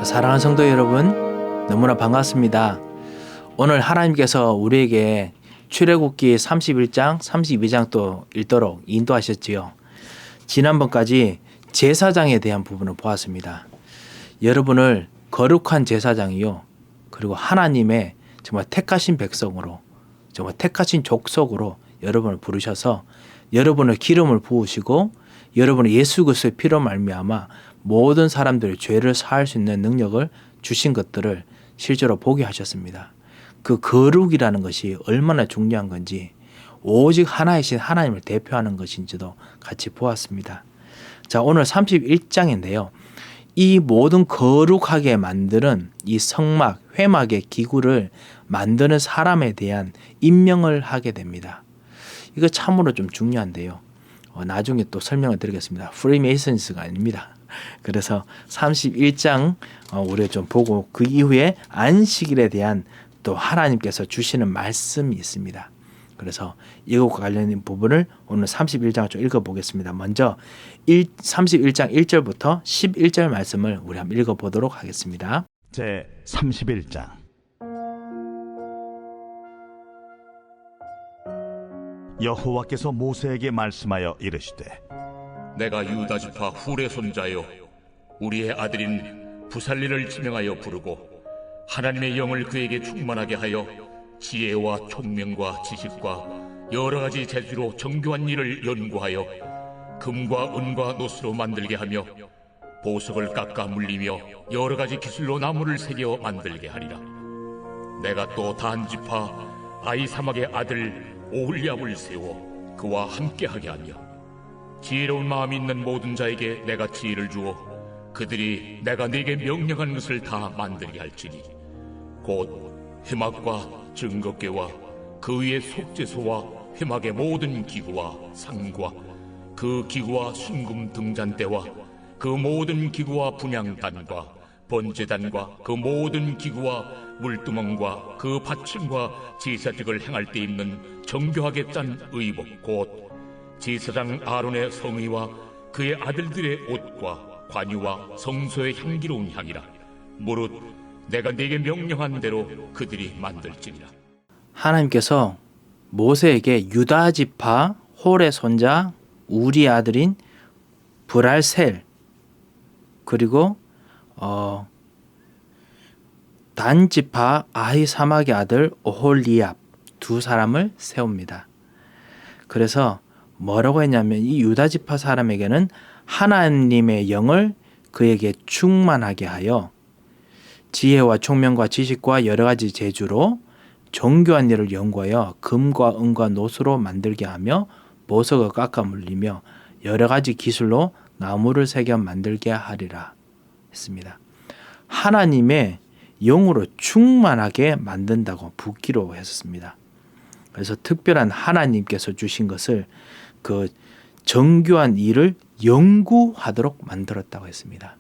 사랑하는 성도 여러분, 너무나 반갑습니다. 오늘 하나님께서 우리에게 출애굽기 31장, 32장 또 읽도록 인도하셨지요. 지난번까지 제사장에 대한 부분을 보았습니다. 여러분을 거룩한 제사장이요, 그리고 하나님의 정말 택하신 백성으로, 정말 택하신 족속으로 여러분을 부르셔서 여러분의 기름을 부으시고 여러분의 예수 그리스도의 피로 말미암아 모든 사람들의 죄를 사할 수 있는 능력을 주신 것들을 실제로 보게 하셨습니다. 그 거룩이라는 것이 얼마나 중요한 건지, 오직 하나이신 하나님을 대표하는 것인지도 같이 보았습니다. 자, 오늘 31장인데요. 이 모든 거룩하게 만드는 이 성막, 회막의 기구를 만드는 사람에 대한 임명을 하게 됩니다. 이거 참으로 좀 중요한데요. 나중에 또 설명을 드리겠습니다. 프리메이슨스가 아닙니다. 그래서 31장 우리가 좀 보고 그 이후에 안식일에 대한 또 하나님께서 주시는 말씀이 있습니다. 그래서 이것과 관련된 부분을 오늘 31장을 좀 읽어보겠습니다. 먼저 31장 1절부터 11절 말씀을 우리 한번 읽어보도록 하겠습니다. 제 31장. 여호와께서 모세에게 말씀하여 이르시되, 내가 유다 지파 훌의 손자요 우리의 아들인 부살리를 지명하여 부르고 하나님의 영을 그에게 충만하게 하여 지혜와 총명과 지식과 여러 가지 재주로 정교한 일을 연구하여 금과 은과 노스로 만들게 하며 보석을 깎아 물리며 여러 가지 기술로 나무를 새겨 만들게 하리라. 내가 또 단 지파 아히사막의 아들 오홀리압을 세워 그와 함께하게 하며 지혜로운 마음이 있는 모든 자에게 내가 지혜를 주어 그들이 내가 네게 명령한 것을 다 만들게 할지니 곧 회막과 증거궤와 그 위의 속죄소와 회막의 모든 기구와 상과 그 기구와 순금 등잔대와 그 모든 기구와 분향단과 번제단과 그 모든 기구와 물두멍과 그 받침과 제사직을 행할 때 입는 정교하게 짠 의복 곧 제사장 아론의 성의와 그의 아들들의 옷과 관유와 성소의 향기로운 향이라. 무릇 내가 네게 명령한 대로 그들이 만들지니라. 하나님께서 모세에게 유다 지파 홀의 손자 우리 아들인 브랄셀, 그리고 단 지파 아히사막의 아들 오홀리압 두 사람을 세웁니다. 그래서 뭐라고 했냐면 이 유다 지파 사람에게는 하나님의 영을 그에게 충만하게 하여 지혜와 총명과 지식과 여러 가지 재주로 정교한 일을 연구하여 금과 은과 노수로 만들게 하며 보석을 깎아 물리며 여러 가지 기술로 나무를 새겨 만들게 하리라 했습니다. 하나님의 영으로 충만하게 만든다고 붓기로 했었습니다. 그래서 특별한 하나님께서 주신 것을 그 정교한 일을 연구하도록 만들었다고 했습니다.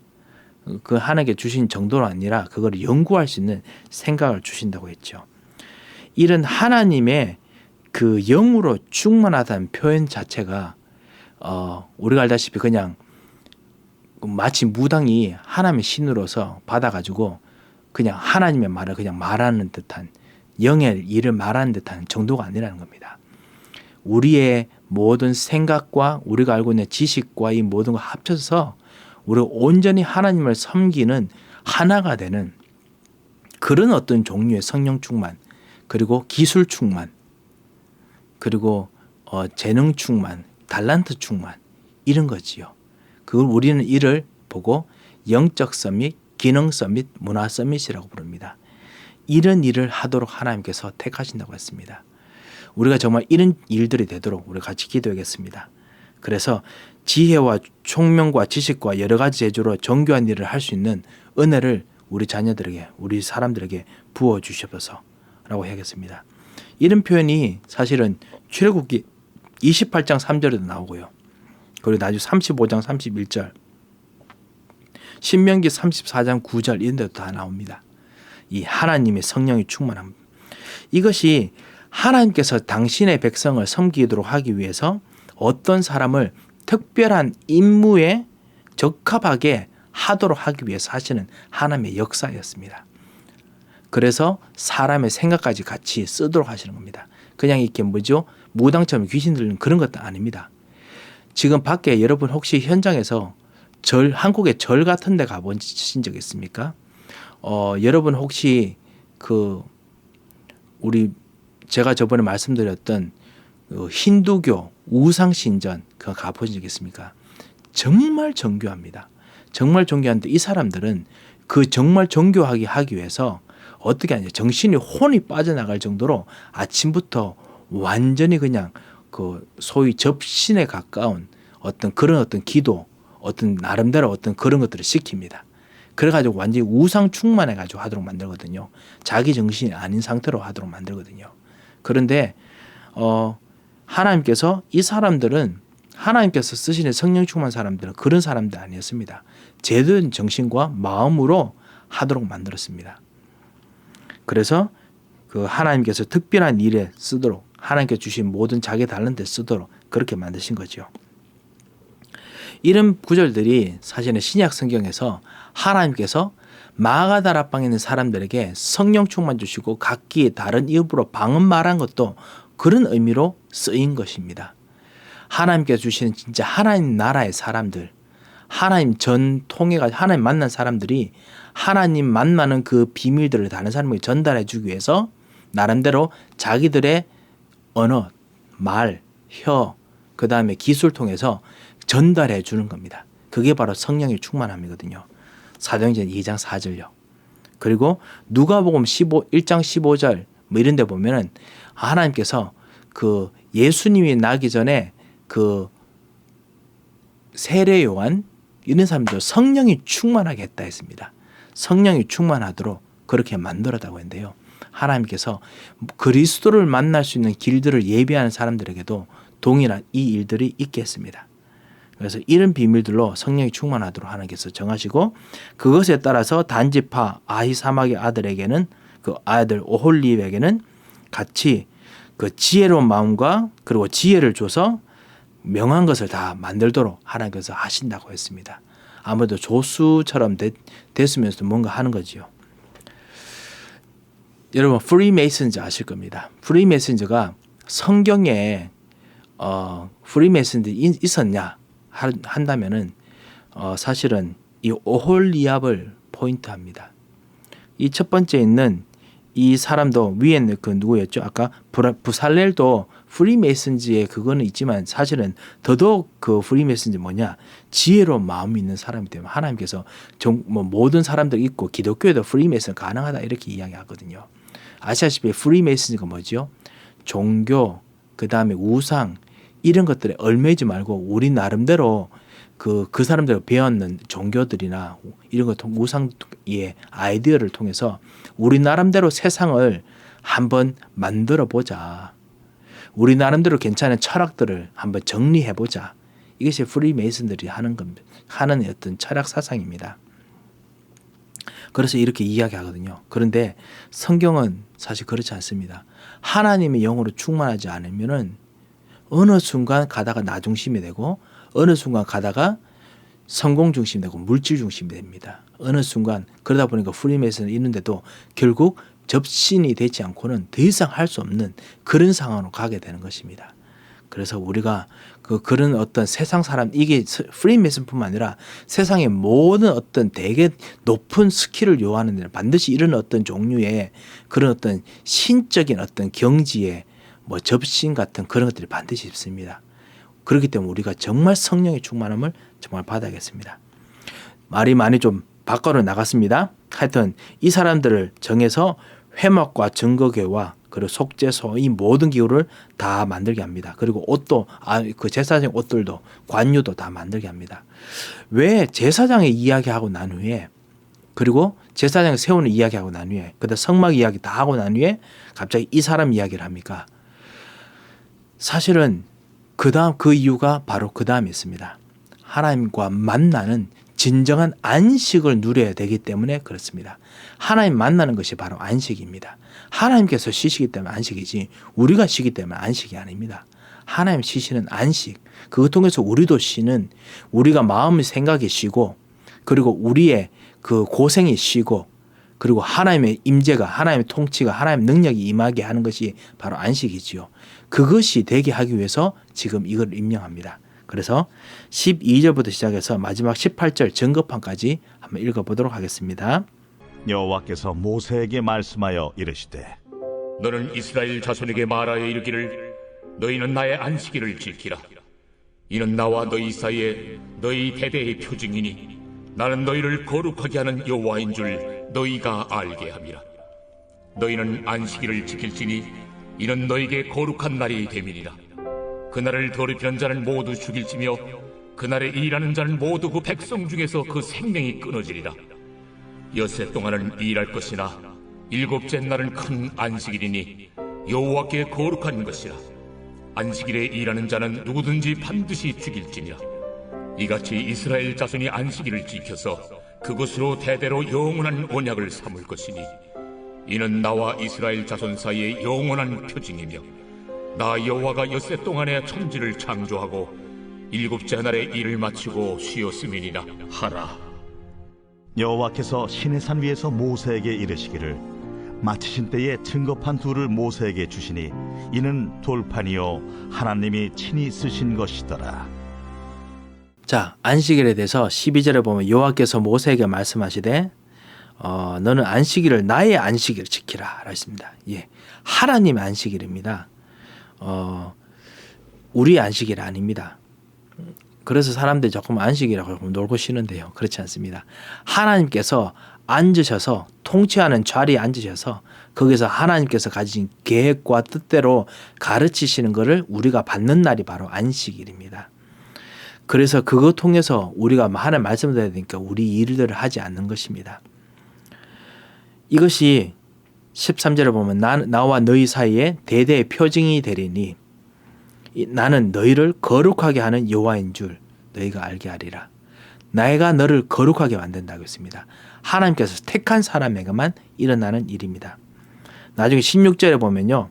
그 하나님께 주신 정도가 아니라 그걸 연구할 수 있는 생각을 주신다고 했죠. 이런 하나님의 그 영으로 충만하다는 표현 자체가 우리가 알다시피 그냥 마치 무당이 하나님의 신으로서 받아가지고 그냥 하나님의 말을 그냥 말하는 듯한, 영의 일을 말하는 듯한 정도가 아니라는 겁니다. 우리의 모든 생각과 우리가 알고 있는 지식과 이 모든 걸 합쳐서 우리가 온전히 하나님을 섬기는 하나가 되는 그런 어떤 종류의 성령 충만, 그리고 기술 충만, 그리고 재능 충만, 달란트 충만, 이런 거지요. 그걸 우리는 이를 보고 영적 서밋, 기능 서밋, 문화 서밋이라고 부릅니다. 이런 일을 하도록 하나님께서 택하신다고 했습니다. 우리가 정말 이런 일들이 되도록 우리 같이 기도하겠습니다. 그래서 지혜와 총명과 지식과 여러 가지 재주로 정교한 일을 할 수 있는 은혜를 우리 자녀들에게, 우리 사람들에게 부어 주시옵소서라고 해야겠습니다. 이런 표현이 사실은 출애굽기 28장 3절에도 나오고요. 그리고 나중에 35장 31절, 신명기 34장 9절 이런 데도 다 나옵니다. 이 하나님의 성령이 충만함. 이것이 하나님께서 당신의 백성을 섬기도록 하기 위해서 어떤 사람을 특별한 임무에 적합하게 하도록 하기 위해서 하시는 하나님의 역사였습니다. 그래서 사람의 생각까지 같이 쓰도록 하시는 겁니다. 그냥 이렇게 뭐죠? 무당처럼 귀신 들리는 그런 것도 아닙니다. 지금 밖에 여러분 혹시 현장에서 한국의 절 같은 데 가보신 적 있습니까? 여러분 혹시 제가 저번에 말씀드렸던 힌두교 우상신전 그거 가보신 적 있습니까? 정말 정교합니다. 정말 정교한데 이 사람들은 그 정말 정교하게 하기 위해서 어떻게 하냐, 정신이 혼이 빠져나갈 정도로 아침부터 완전히 그냥 소위 접신에 가까운 그런 기도, 나름대로 그런 것들을 시킵니다. 그래가지고 완전히 우상 충만해가지고 하도록 만들거든요. 자기 정신이 아닌 상태로 하도록 만들거든요. 그런데 하나님께서 이 사람들은 하나님께서 쓰시는 성령 충만 사람들은 그런 사람들 아니었습니다. 제대로 정신과 마음으로 하도록 만들었습니다. 그래서 하나님께서 특별한 일에 쓰도록, 하나님께서 주신 모든 자기 달란트에 쓰도록 그렇게 만드신 거죠. 이런 구절들이 사실은 신약 성경에서 하나님께서 마가다라방에 있는 사람들에게 성령 충만 주시고 각기 다른 이름으로 방언 말한 것도 그런 의미로 쓰인 것입니다. 하나님께서 주시는 진짜 하나님 나라의 사람들, 하나님 통해가지고 하나님 만난 사람들이 하나님 만나는 그 비밀들을 다른 사람에게 전달해 주기 위해서 나름대로 자기들의 언어, 말, 혀, 그 다음에 기술 통해서 전달해 주는 겁니다. 그게 바로 성령의 충만함이거든요. 사도행전 2장 4절요. 그리고 누가복음 1장 15절 뭐 이런 데 보면은 하나님께서 예수님이 나기 전에 세례 요한 이런 사람들 성령이 충만하게 했다 했습니다. 성령이 충만하도록 그렇게 만들었다고 했는데요. 하나님께서 그리스도를 만날 수 있는 길들을 예비하는 사람들에게도 동일한 이 일들이 있게 했습니다. 그래서 이런 비밀들로 성령이 충만하도록 하나님께서 정하시고 그것에 따라서 단지파 아히사막의 아들에게는 그 아들 오홀리입에게는 같이 지혜로운 마음과 그리고 지혜를 줘서 명한 것을 다 만들도록 하나님께서 하신다고 했습니다. 아무래도 조수처럼 됐으면서도 뭔가 하는 거지요. 여러분 프리메이슨즈 아실 겁니다. 프리메이슨즈가 성경에 프리메이슨즈 있었냐 한다면은 사실은 이 오홀리압을 포인트합니다. 이 첫 번째 있는 이 사람도 위에 있는 누구였죠? 아까 부살렐도 프리메이슨즈의 그거는 있지만 사실은 더더욱 프리메이슨즈 뭐냐? 지혜로운 마음이 있는 사람이 되면 하나님께서 모든 사람들 있고 기독교에도 프리메이슨 가능하다 이렇게 이야기하거든요. 아시다시피 프리메이슨즈가 뭐죠? 종교, 그 다음에 우상 이런 것들에 얽매이지 말고 우리 나름대로 그 사람들 배웠는 종교들이나 이런 것 우상의 아이디어를 통해서 우리 나름대로 세상을 한번 만들어 보자. 우리 나름대로 괜찮은 철학들을 한번 정리해 보자. 이것이 프리메이슨들이 하는 어떤 철학 사상입니다. 그래서 이렇게 이야기하거든요. 그런데 성경은 사실 그렇지 않습니다. 하나님의 영으로 충만하지 않으면은 어느 순간 가다가 나 중심이 되고 어느 순간 가다가 성공 중심이 되고 물질 중심이 됩니다. 어느 순간 그러다 보니까 프리메이슨은 있는데도 결국 접신이 되지 않고는 더 이상 할 수 없는 그런 상황으로 가게 되는 것입니다. 그래서 우리가 그런 어떤 세상 사람, 이게 프리메이슨뿐만 아니라 세상의 모든 어떤 되게 높은 스킬을 요하는 데는 반드시 이런 어떤 종류의 그런 어떤 신적인 어떤 경지에 접신 같은 그런 것들이 반드시 있습니다. 그렇기 때문에 우리가 정말 성령의 충만함을 정말 받아야겠습니다. 말이 많이 좀 밖으로 나갔습니다. 하여튼 이 사람들을 정해서 회막과 증거궤와 그리고 속죄소 이 모든 기구를 다 만들게 합니다. 그리고 옷도 그 제사장 옷들도 관유도 다 만들게 합니다. 왜 제사장의 이야기하고 난 후에 그리고 제사장을 세우는 이야기하고 난 후에 그다음 성막 이야기 다 하고 난 후에 갑자기 이 사람 이야기를 합니까? 사실은 그 이유가 바로 그 다음에 있습니다. 하나님과 만나는 진정한 안식을 누려야 되기 때문에 그렇습니다. 하나님 만나는 것이 바로 안식입니다. 하나님께서 쉬시기 때문에 안식이지 우리가 쉬기 때문에 안식이 아닙니다. 하나님 쉬시는 안식, 그것 통해서 우리도 쉬는, 우리가 마음의 생각이 쉬고 그리고 우리의 그 고생이 쉬고 그리고 하나님의 임재가 하나님의 통치가 하나님의 능력이 임하게 하는 것이 바로 안식이지요. 그것이 되게 하기 위해서 지금 이걸 임명합니다. 그래서 12절부터 시작해서 마지막 18절 증거판까지 한번 읽어보도록 하겠습니다. 여호와께서 모세에게 말씀하여 이르시되 너는 이스라엘 자손에게 말하여 이르기를 너희는 나의 안식일을 지키라. 이는 나와 너희 사이에 너희 대대의 표징이니 나는 너희를 거룩하게 하는 여호와인 줄 너희가 알게 함이라. 너희는 안식일을 지킬지니 이는 너희에게 거룩한 날이 됨이니라. 그날을 더럽히는 자는 모두 죽일지며 그날에 일하는 자는 모두 그 백성 중에서 그 생명이 끊어지리라. 엿새 동안은 일할 것이나 일곱째 날은 큰 안식일이니 여호와께 거룩한 것이라. 안식일에 일하는 자는 누구든지 반드시 죽일지니라. 이같이 이스라엘 자손이 안식일을 지켜서 그것으로 대대로 영원한 언약을 삼을 것이니 이는 나와 이스라엘 자손 사이의 영원한 표징이며 나 여호와가 엿새 동안에 천지를 창조하고 일곱째 날에 일을 마치고 쉬었음이니라 하라. 여호와께서 시내산 위에서 모세에게 이르시기를 마치신 때에 증거판 둘을 모세에게 주시니 이는 돌판이요 하나님이 친히 쓰신 것이더라. 자, 안식일에 대해서 12절에 보면 여호와께서 모세에게 말씀하시되 너는 안식일을 나의 안식일을 지키라 했습니다. 예, 하나님의 안식일입니다. 우리의 안식일 아닙니다. 그래서 사람들이 조금 안식이라고 놀고 쉬는데요. 그렇지 않습니다. 하나님께서 앉으셔서 통치하는 자리에 앉으셔서 거기서 하나님께서 가진 계획과 뜻대로 가르치시는 것을 우리가 받는 날이 바로 안식일입니다. 그래서 그거 통해서 우리가 하나님 말씀을 드려야 되니까 우리 일들을 하지 않는 것입니다. 이것이 13절에 보면 나와 너희 사이에 대대의 표징이 되리니 나는 너희를 거룩하게 하는 여호와인 줄 너희가 알게 하리라. 내가 너를 거룩하게 만든다고 했습니다. 하나님께서 택한 사람에게만 일어나는 일입니다. 나중에 16절에 보면요.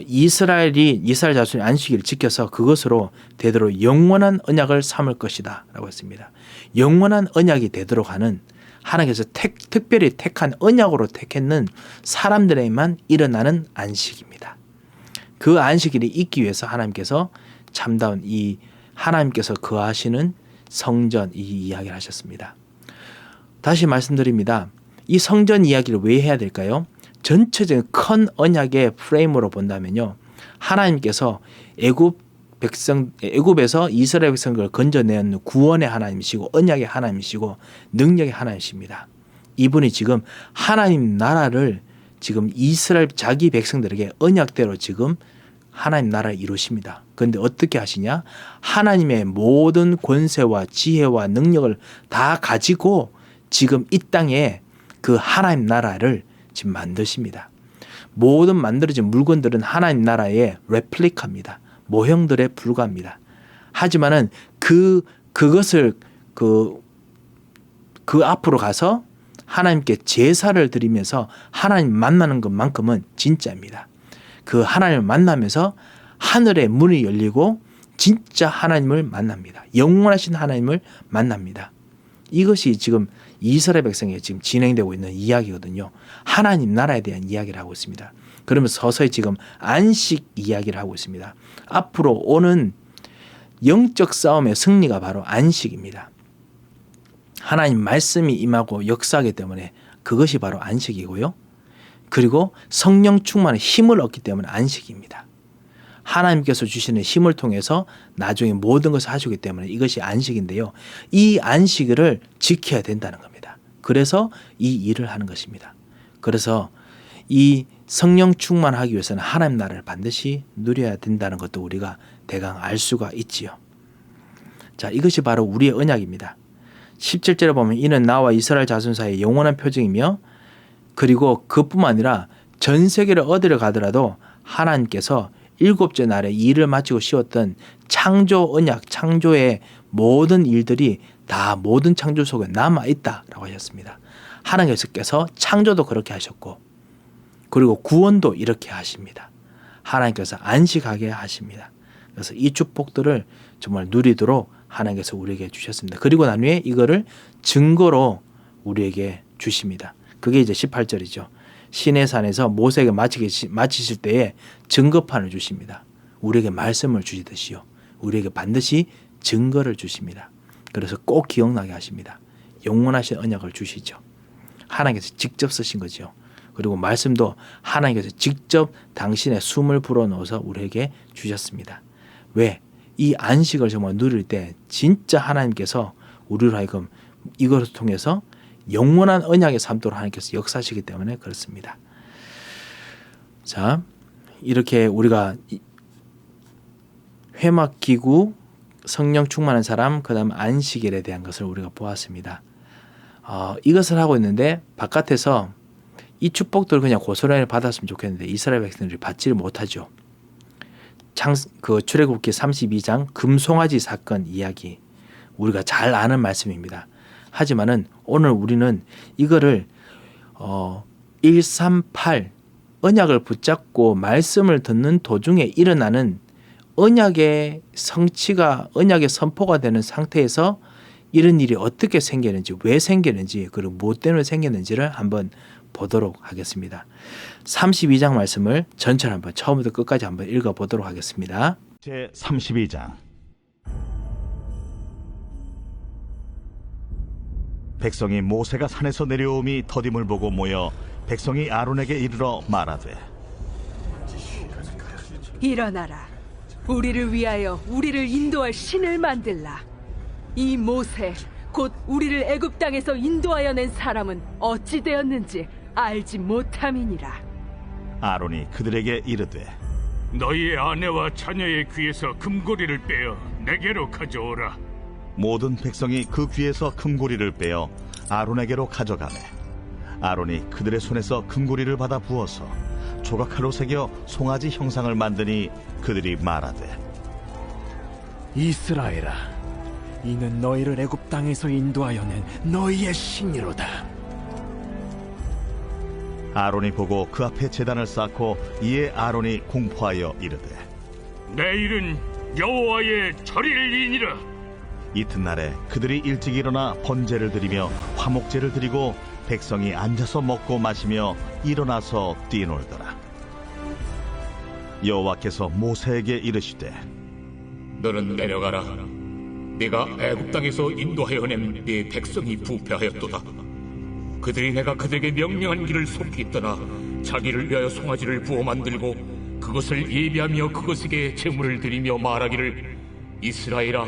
이스라엘 자손이 안식일을 지켜서 그것으로 되도록 영원한 언약을 삼을 것이다 라고 했습니다. 영원한 언약이 되도록 하는 하나님께서 특별히 택한 언약으로 택했는 사람들에게만 일어나는 안식입니다. 그 안식일이 있기 위해서 하나님께서 참다운 이 하나님께서 거하시는 성전 이 이야기를 하셨습니다. 다시 말씀드립니다. 이 성전 이야기를 왜 해야 될까요? 전체적인 큰 언약의 프레임으로 본다면요. 하나님께서 애굽에서 이스라엘 백성을 건져내는 구원의 하나님이시고 언약의 하나님이시고 능력의 하나님이십니다. 이분이 지금 하나님 나라를 지금 이스라엘 자기 백성들에게 언약대로 지금 하나님 나라를 이루십니다. 그런데 어떻게 하시냐? 하나님의 모든 권세와 지혜와 능력을 다 가지고 지금 이 땅에 그 하나님 나라를 지금 만드십니다. 모든 만들어진 물건들은 하나님 나라의 레플리카입니다. 모형들에 불과합니다. 하지만은 그것을 그 앞으로 가서 하나님께 제사를 드리면서 하나님 만나는 것만큼은 진짜입니다. 그 하나님을 만나면서 하늘의 문이 열리고 진짜 하나님을 만납니다. 영원하신 하나님을 만납니다. 이것이 지금 이스라엘 백성에 지금 진행되고 있는 이야기거든요. 하나님 나라에 대한 이야기를 하고 있습니다. 그러면서 서서히 지금 안식 이야기를 하고 있습니다. 앞으로 오는 영적 싸움의 승리가 바로 안식입니다. 하나님 말씀이 임하고 역사하기 때문에 그것이 바로 안식이고요. 그리고 성령 충만의 힘을 얻기 때문에 안식입니다. 하나님께서 주시는 힘을 통해서 나중에 모든 것을 하시기 때문에 이것이 안식인데요. 이 안식을 지켜야 된다는 겁니다. 그래서 이 일을 하는 것입니다. 그래서 이 성령 충만하기 위해서는 하나님 나라를 반드시 누려야 된다는 것도 우리가 대강 알 수가 있지요. 자, 이것이 바로 우리의 언약입니다. 17절에 보면 이는 나와 이스라엘 자손 사이의 영원한 표징이며 그리고 그뿐만 아니라 전 세계를 어디를 가더라도 하나님께서 일곱째 날에 일을 마치고 쉬었던 창조 언약, 창조의 모든 일들이 다 모든 창조 속에 남아있다라고 하셨습니다. 하나님께서 창조도 그렇게 하셨고 그리고 구원도 이렇게 하십니다. 하나님께서 안식하게 하십니다. 그래서 이 축복들을 정말 누리도록 하나님께서 우리에게 주셨습니다. 그리고 난 후에 이거를 증거로 우리에게 주십니다. 그게 이제 18절이죠. 시내산에서 모세에게 마치실 때에 증거판을 주십니다. 우리에게 말씀을 주시듯이요. 우리에게 반드시 증거를 주십니다. 그래서 꼭 기억나게 하십니다. 영원하신 언약을 주시죠. 하나님께서 직접 쓰신 거죠. 그리고 말씀도 하나님께서 직접 당신의 숨을 불어넣어서 우리에게 주셨습니다. 왜? 이 안식을 정말 누릴 때 진짜 하나님께서 우리로 하여금 이것을 통해서 영원한 언약의 삶도록 하나님께서 역사하시기 때문에 그렇습니다. 자, 이렇게 우리가 회막기구, 성령 충만한 사람, 그 다음 안식일에 대한 것을 우리가 보았습니다. 이것을 하고 있는데 바깥에서 이 축복들을 그냥 고스란히 받았으면 좋겠는데 이스라엘 백성들이 받지를 못하죠. 출애굽기 32장 금송아지 사건 이야기, 우리가 잘 아는 말씀입니다. 하지만은 오늘 우리는 이거를 138 언약을 붙잡고 말씀을 듣는 도중에 일어나는 언약의 성취가, 언약의 선포가 되는 상태에서 이런 일이 어떻게 생기는지, 왜 생기는지, 그리고 무엇 때문에 생겼는지를 한번 보도록 하겠습니다. 32장 말씀을 전체를 한번 처음부터 끝까지 한번 읽어보도록 하겠습니다. 제 32장. 백성이 모세가 산에서 내려오미 더딤을 보고 모여 백성이 아론에게 이르러 말하되, 일어나라. 우리를 위하여 우리를 인도할 신을 만들라. 이 모세 곧 우리를 애굽 땅에서 인도하여 낸 사람은 어찌 되었는지 알지 못함이니라. 아론이 그들에게 이르되, 너희의 아내와 자녀의 귀에서 금고리를 빼어 내게로 가져오라. 모든 백성이 그 귀에서 금고리를 빼어 아론에게로 가져가매 아론이 그들의 손에서 금고리를 받아 부어서 조각칼로 새겨 송아지 형상을 만드니 그들이 말하되, 이스라엘아, 이는 너희를 애굽 땅에서 인도하여 낸 너희의 신이로다. 아론이 보고 그 앞에 제단을 쌓고 이에 아론이 공포하여 이르되, 내일은 여호와의 절일이니라. 이튿날에 그들이 일찍 일어나 번제를 드리며 화목제를 드리고 백성이 앉아서 먹고 마시며 일어나서 뛰놀더라. 여호와께서 모세에게 이르시되, 너는 내려가라. 네가 애굽 땅에서 인도하여 낸 네 백성이 부패하였도다. 그들이 내가 그들에게 명령한 길을 속히 떠나 자기를 위하여 송아지를 부어 만들고 그것을 예비하며 그것에게 제물을 드리며 말하기를, 이스라엘아,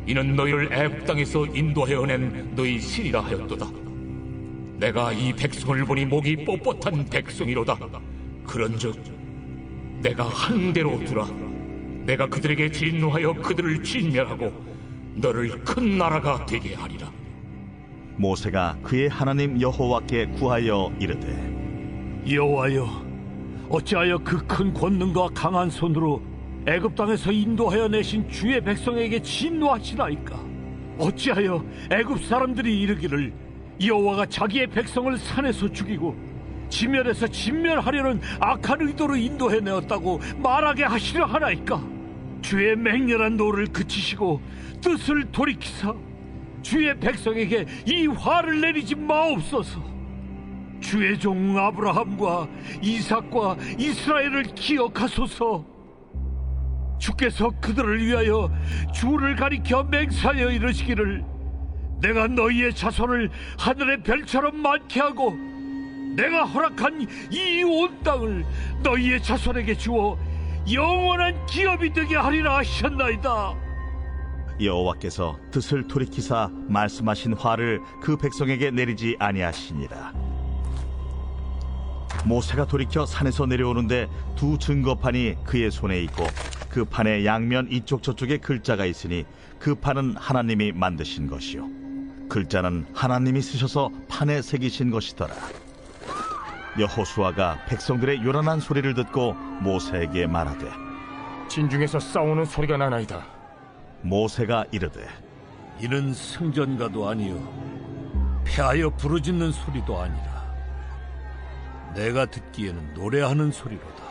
이는 너희를 애굽 땅에서 인도하여 낸 너희 신이라 하였도다. 내가 이 백성을 보니 목이 뻣뻣한 백성이로다. 그런즉 내가 한 대로 두라. 내가 그들에게 진노하여 그들을 진멸하고 너를 큰 나라가 되게 하리라. 모세가 그의 하나님 여호와께 구하여 이르되, 여호와여, 어찌하여 그 큰 권능과 강한 손으로 애굽 땅에서 인도하여 내신 주의 백성에게 진노하시나이까? 어찌하여 애굽 사람들이 이르기를 여호와가 자기의 백성을 산에서 죽이고 지면에서 진멸하려는 악한 의도로 인도해 내었다고 말하게 하시려 하나이까? 주의 맹렬한 노를 그치시고 뜻을 돌이키사 주의 백성에게 이 화를 내리지 마옵소서. 주의 종 아브라함과 이삭과 이스라엘을 기억하소서. 주께서 그들을 위하여 주를 가리켜 맹세하여 이르시기를, 내가 너희의 자손을 하늘의 별처럼 많게 하고 내가 허락한 이 온 땅을 너희의 자손에게 주어 영원한 기업이 되게 하리라 하셨나이다. 여호와께서 뜻을 돌이키사 말씀하신 화를 그 백성에게 내리지 아니하시니라. 모세가 돌이켜 산에서 내려오는데 두 증거판이 그의 손에 있고 그 판의 양면 이쪽 저쪽에 글자가 있으니 그 판은 하나님이 만드신 것이요 글자는 하나님이 쓰셔서 판에 새기신 것이더라. 여호수아가 백성들의 요란한 소리를 듣고 모세에게 말하되, 진중에서 싸우는 소리가 나나이다. 모세가 이르되, 이는 승전가도 아니요 패하여 부르짖는 소리도 아니라 내가 듣기에는 노래하는 소리로다.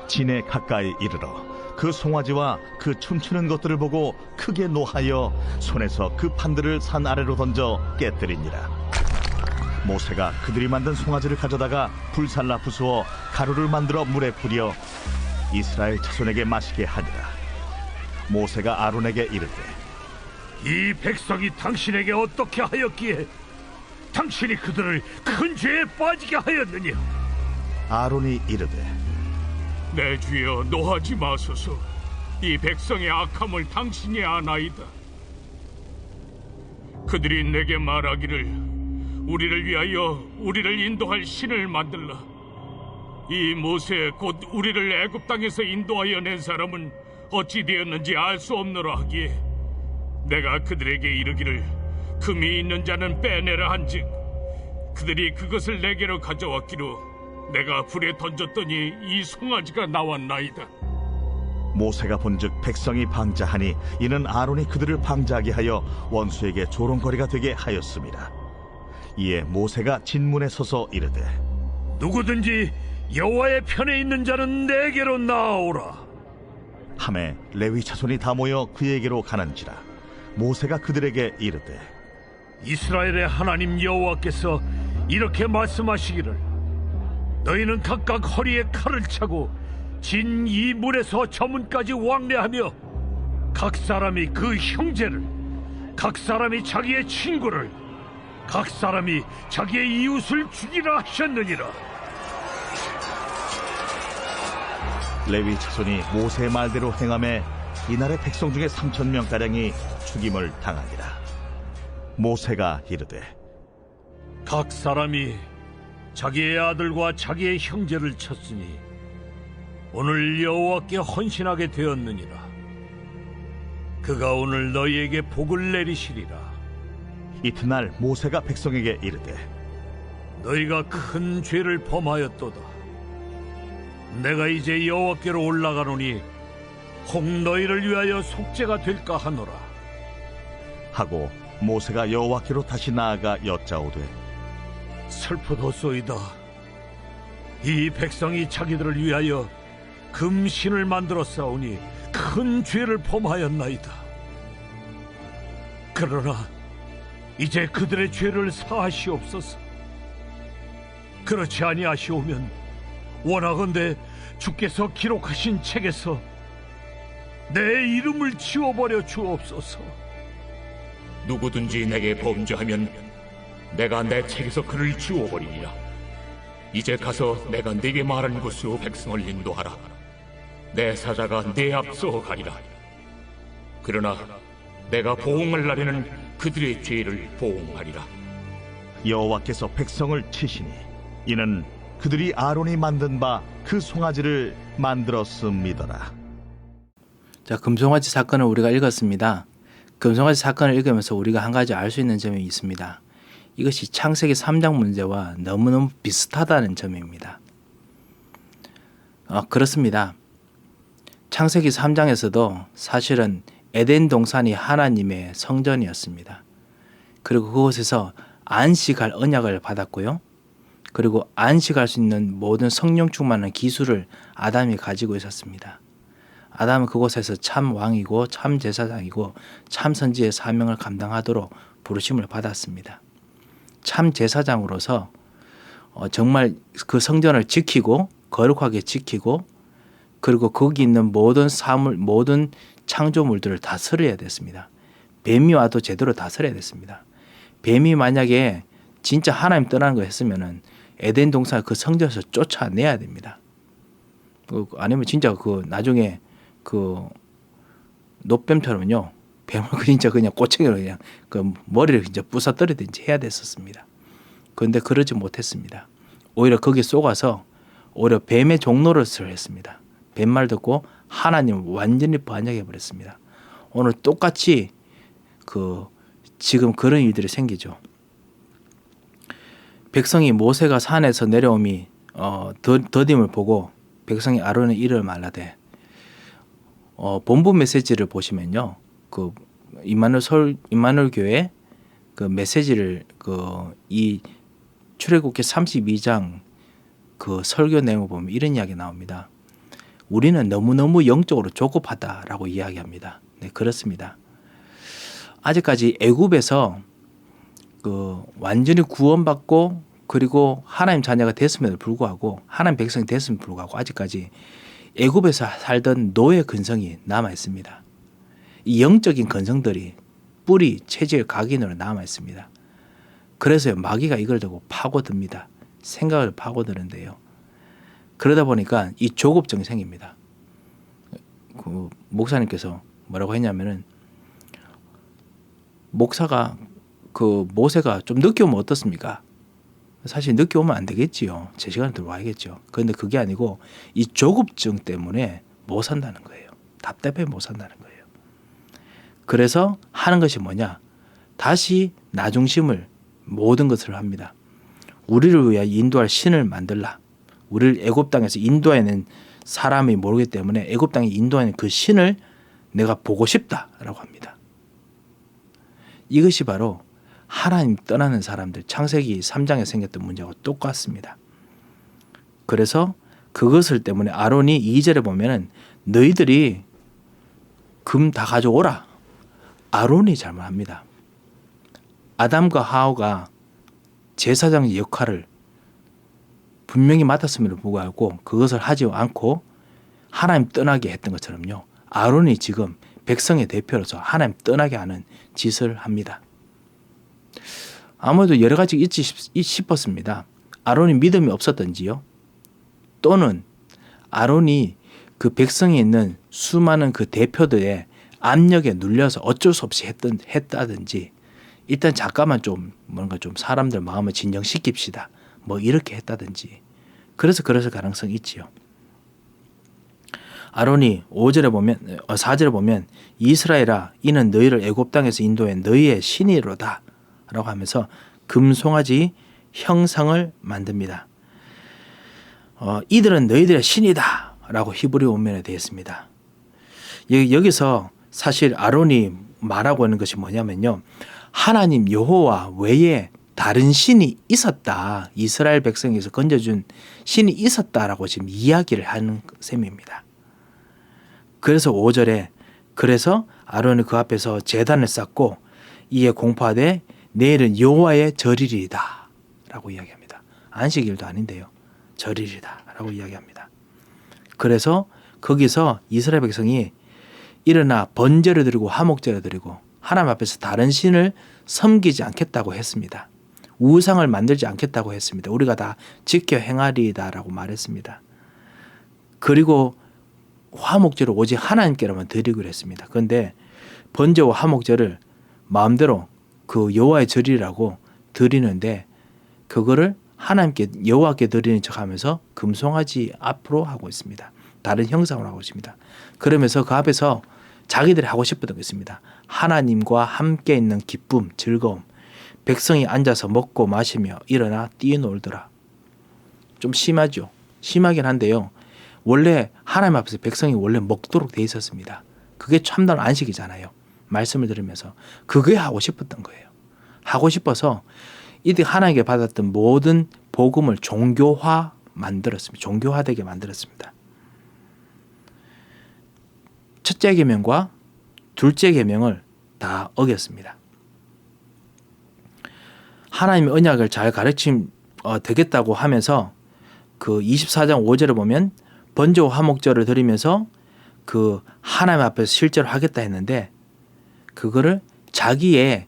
진에 가까이 이르러 그 송아지와 그 춤추는 것들을 보고 크게 노하여 손에서 그 판들을 산 아래로 던져 깨뜨리니라. 모세가 그들이 만든 송아지를 가져다가 불살라 부수어 가루를 만들어 물에 뿌려 이스라엘 자손에게 마시게 하니라. 모세가 아론에게 이르되 이 백성이 당신에게 어떻게 하였기에 당신이 그들을 큰 죄에 빠지게 하였느냐? 아론이 이르되 내 주여 노하지 마소서. 이 백성의 악함을 당신이 아나이다. 그들이 내게 말하기를 우리를 위하여 우리를 인도할 신을 만들라. 이 모세 곧 우리를 애굽 땅에서 인도하여 낸 사람은 어찌 되었는지 알 수 없노라 하기에 내가 그들에게 이르기를 금이 있는 자는 빼내라 한즉 그들이 그것을 내게로 가져왔기로 내가 불에 던졌더니 이 송아지가 나왔나이다. 모세가 본즉 백성이 방자하니 이는 아론이 그들을 방자하게 하여 원수에게 조롱거리가 되게 하였습니다. 이에 모세가 진문에 서서 이르되 누구든지 여호와의 편에 있는 자는 내게로 나아오라. 하매 레위 자손이 다 모여 그에게로 가는지라. 모세가 그들에게 이르되 이스라엘의 하나님 여호와께서 이렇게 말씀하시기를 너희는 각각 허리에 칼을 차고 진 이 문에서 저 문까지 왕래하며 각 사람이 그 형제를, 각 사람이 자기의 친구를, 각 사람이 자기의 이웃을 죽이라 하셨느니라. 레위 자손이 모세의 말대로 행하매 이날의 백성 중에 3,000명가량이 죽임을 당하니라. 모세가 이르되 각 사람이 자기의 아들과 자기의 형제를 쳤으니 오늘 여호와께 헌신하게 되었느니라. 그가 오늘 너희에게 복을 내리시리라. 이튿날 모세가 백성에게 이르되 너희가 큰 죄를 범하였도다. 내가 이제 여호와께로 올라가노니 혹 너희를 위하여 속죄가 될까 하노라. 하고 모세가 여호와께로 다시 나아가 여짜오되 슬프도소이다. 이 백성이 자기들을 위하여 금신을 만들어 싸우니 큰 죄를 범하였나이다. 그러나 이제 그들의 죄를 사하시옵소서. 그렇지 아니하시오면 원하건대 주께서 기록하신 책에서 내 이름을 지워버려 주옵소서. 누구든지 내게 범죄하면 내가 내 책에서 그를 지워버리리라. 이제 가서 내가 네게 말한 곳으로 백성을 인도하라. 내 사자가 내 앞서 가리라. 그러나 내가 보응할 날에는 그들의 죄를 보응하리라. 여호와께서 백성을 치시니 이는 그들이 아론이 만든 바 그 송아지를 만들었음이더라. 자, 금송아지 사건을 우리가 읽었습니다. 금송아지 사건을 읽으면서 우리가 한 가지 알 수 있는 점이 있습니다. 이것이 창세기 3장 문제와 너무너무 비슷하다는 점입니다. 그렇습니다. 창세기 3장에서도 사실은 에덴 동산이 하나님의 성전이었습니다. 그리고 그곳에서 안식할 언약을 받았고요. 그리고 안식할 수 있는 모든 성령 충만한 기술을 아담이 가지고 있었습니다. 아담은 그곳에서 참 왕이고 참 제사장이고 참 선지의 사명을 감당하도록 부르심을 받았습니다. 참 제사장으로서 정말 그 성전을 지키고 거룩하게 지키고 그리고 거기 있는 모든 사물, 모든 창조물들을 다스려야 됐습니다. 뱀이 와도 제대로 다스려야 됐습니다. 뱀이 만약에 진짜 하나님 떠나는 거 했으면은 에덴 동산 그 성전에서 쫓아내야 됩니다. 아니면 진짜 그 나중에 그 노뱀처럼요, 뱀을 진짜 그냥 꼬챙이로 그냥 그 머리를 진짜 부숴뜨리든지 해야 됐었습니다. 그런데 그러지 못했습니다. 오히려 거기에 속아서 오히려 뱀의 종노릇을 했습니다. 뱀말 듣고 하나님을 완전히 반역해 버렸습니다. 오늘 똑같이 지금 그런 일들이 생기죠. 백성이 모세가 산에서 내려옴이 더딤을 보고 백성이 아론의 이를 말라되 본부 메시지를 보시면요, 그 임마누엘 교회 그 메시지를 이 출애굽기 32장 그 설교 내용을 보면 이런 이야기 나옵니다. 우리는 너무너무 영적으로 조급하다라고 이야기합니다. 네, 그렇습니다. 아직까지 애굽에서 그 완전히 구원받고 그리고 하나님 자녀가 됐음에도 불구하고 하나님 백성이 됐음에도 불구하고 아직까지 애굽에서 살던 노예 근성이 남아 있습니다. 이 영적인 근성들이 뿌리, 체질, 각인으로 남아 있습니다. 그래서 마귀가 이걸 두고 파고듭니다. 생각을 파고드는데요. 그러다 보니까 이 조급증이 생깁니다. 그 목사님께서 뭐라고 했냐면은 목사가 그 모세가 좀 늦게 오면 어떻습니까? 사실 늦게 오면 안 되겠지요. 제 시간에 들어와야겠죠. 그런데 그게 아니고 이 조급증 때문에 못 산다는 거예요. 답답해 못 산다는 거예요. 그래서 하는 것이 뭐냐? 다시 나 중심을 모든 것을 합니다. 우리를 위하여 인도할 신을 만들라. 우리를 애굽 땅에서 인도하는 사람이 모르기 때문에 애굽 땅에 인도하는 그 신을 내가 보고 싶다라고 합니다. 이것이 바로 하나님 떠나는 사람들 창세기 3장에 생겼던 문제와 똑같습니다. 그래서 그것을 때문에 아론이 2절에 보면은 너희들이 금 다 가져오라. 아론이 잘못합니다. 아담과 하와가 제사장 역할을 분명히 맡았음에도 불구하고 그것을 하지 않고 하나님 떠나게 했던 것처럼요. 아론이 지금 백성의 대표로서 하나님 떠나게 하는 짓을 합니다. 아무래도 여러 가지 있지 싶었습니다. 아론이 믿음이 없었던지요. 또는 아론이 그 백성에 있는 수많은 그 대표들의 압력에 눌려서 어쩔 수 없이 했다든지 일단 잠깐만 좀 뭔가 좀 사람들 마음을 진정시킵시다. 뭐 이렇게 했다든지 그래서 그랬을 가능성이 있지요. 아론이 4절에 보면 이스라엘아 이는 너희를 애굽 땅에서 인도해 너희의 신이로다 라고 하면서 금송아지 형상을 만듭니다. 이들은 너희들의 신이다 라고 히브리 원문에 되어 있습니다. 여기서 사실 아론이 말하고 있는 것이 뭐냐면요. 하나님 여호와 외에 다른 신이 있었다. 이스라엘 백성에서 건져준 신이 있었다라고 지금 이야기를 하는 셈입니다. 그래서 5절에 그래서 아론이 그 앞에서 제단을 쌓고 이에 공포하되 내일은 여호와의 절일이다 라고 이야기합니다. 안식일도 아닌데요. 절일이다 라고 이야기합니다. 그래서 거기서 이스라엘 백성이 일어나 번제를 드리고 화목제를 드리고 하나님 앞에서 다른 신을 섬기지 않겠다고 했습니다. 우상을 만들지 않겠다고 했습니다. 우리가 다 지켜 행하리이다라고 말했습니다. 그리고 화목제를 오직 하나님께로만 드리기로 했습니다. 그런데 번제와 화목제를 마음대로 그 여호와의 절이라고 드리는데 그거를 하나님께 여호와께 드리는 척하면서 금송아지 앞으로 하고 있습니다. 다른 형상으로 하고 있습니다. 그러면서 그 앞에서 자기들이 하고 싶었던 게 있습니다. 하나님과 함께 있는 기쁨, 즐거움. 백성이 앉아서 먹고 마시며 일어나 뛰놀더라. 좀 심하죠. 심하긴 한데요. 원래 하나님 앞에서 백성이 원래 먹도록 돼 있었습니다. 그게 참다운 안식이잖아요. 말씀을 들으면서 그게 하고 싶었던 거예요. 하고 싶어서 이들 하나님께 받았던 모든 복음을 종교화 만들었습니다. 종교화되게 만들었습니다. 첫째 계명과 둘째 계명을 다 어겼습니다. 하나님의 언약을 잘 가르치면 되겠다고 하면서 그 24장 5절을 보면 번제와 화목제를 드리면서 그 하나님 앞에서 실제로 하겠다 했는데 그거를 자기의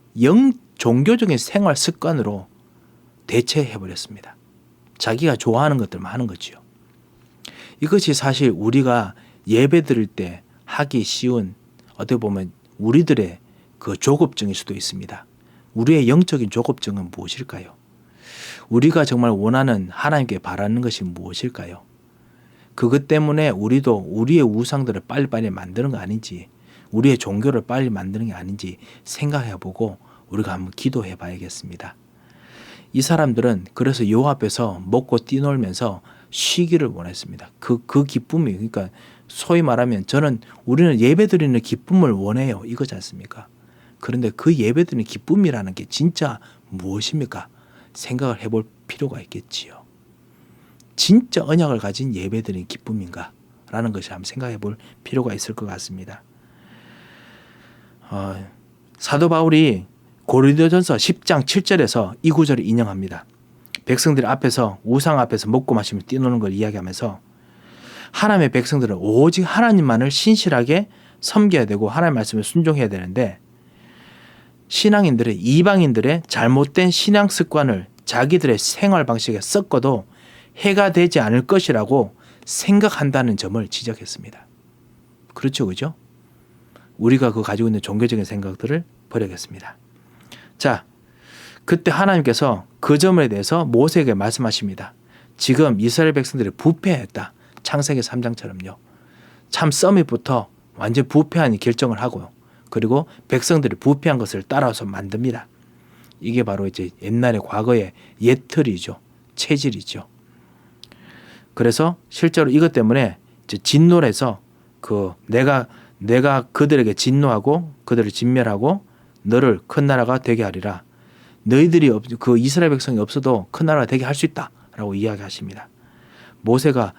종교적인 생활 습관으로 대체해버렸습니다. 자기가 좋아하는 것들만 하는 거지요. 이것이 사실 우리가 예배 드릴 때 하기 쉬운 어떻게 보면 우리들의 그 조급증일 수도 있습니다. 우리의 영적인 조급증은 무엇일까요? 우리가 정말 원하는 하나님께 바라는 것이 무엇일까요? 그것 때문에 우리도 우리의 우상들을 빨리빨리 만드는 거 아닌지 우리의 종교를 빨리 만드는 게 아닌지 생각해보고 우리가 한번 기도해 봐야겠습니다. 이 사람들은 그래서 여호와 앞에서 먹고 뛰놀면서 쉬기를 원했습니다. 그 기쁨이 그러니까 소위 말하면 우리는 예배드리는 기쁨을 원해요. 이거지 않습니까? 그런데 그 예배드리는 기쁨이라는 게 진짜 무엇입니까? 생각을 해볼 필요가 있겠지요. 진짜 언약을 가진 예배드리는 기쁨인가? 라는 것을 한번 생각해 볼 필요가 있을 것 같습니다. 사도 바울이 고린도전서 10장 7절에서 이 구절을 인용합니다. 백성들 앞에서 우상 앞에서 먹고 마시며 뛰노는 걸 이야기하면서 하나님의 백성들은 오직 하나님만을 신실하게 섬겨야 되고 하나님의 말씀에 순종해야 되는데 신앙인들의 이방인들의 잘못된 신앙 습관을 자기들의 생활 방식에 섞어도 해가 되지 않을 것이라고 생각한다는 점을 지적했습니다. 그렇죠, 그죠? 우리가 그 가지고 있는 종교적인 생각들을 버려야겠습니다. 자, 그때 하나님께서 그 점에 대해서 모세에게 말씀하십니다. 지금 이스라엘 백성들이 부패했다. 창세기 3장처럼요. 참 서밋부터 완전 부패하니 결정을 하고요. 그리고 백성들이 부패한 것을 따라서 만듭니다. 이게 바로 이제 옛날의 과거의 옛틀이죠. 체질이죠. 그래서 실제로 이것 때문에 이제 진노를 해서 내가 그들에게 진노하고 그들을 진멸하고 너를 큰 나라가 되게 하리라. 너희들이 그 이스라엘 백성이 없어도 큰 나라가 되게 할 수 있다라고 이야기하십니다. 모세가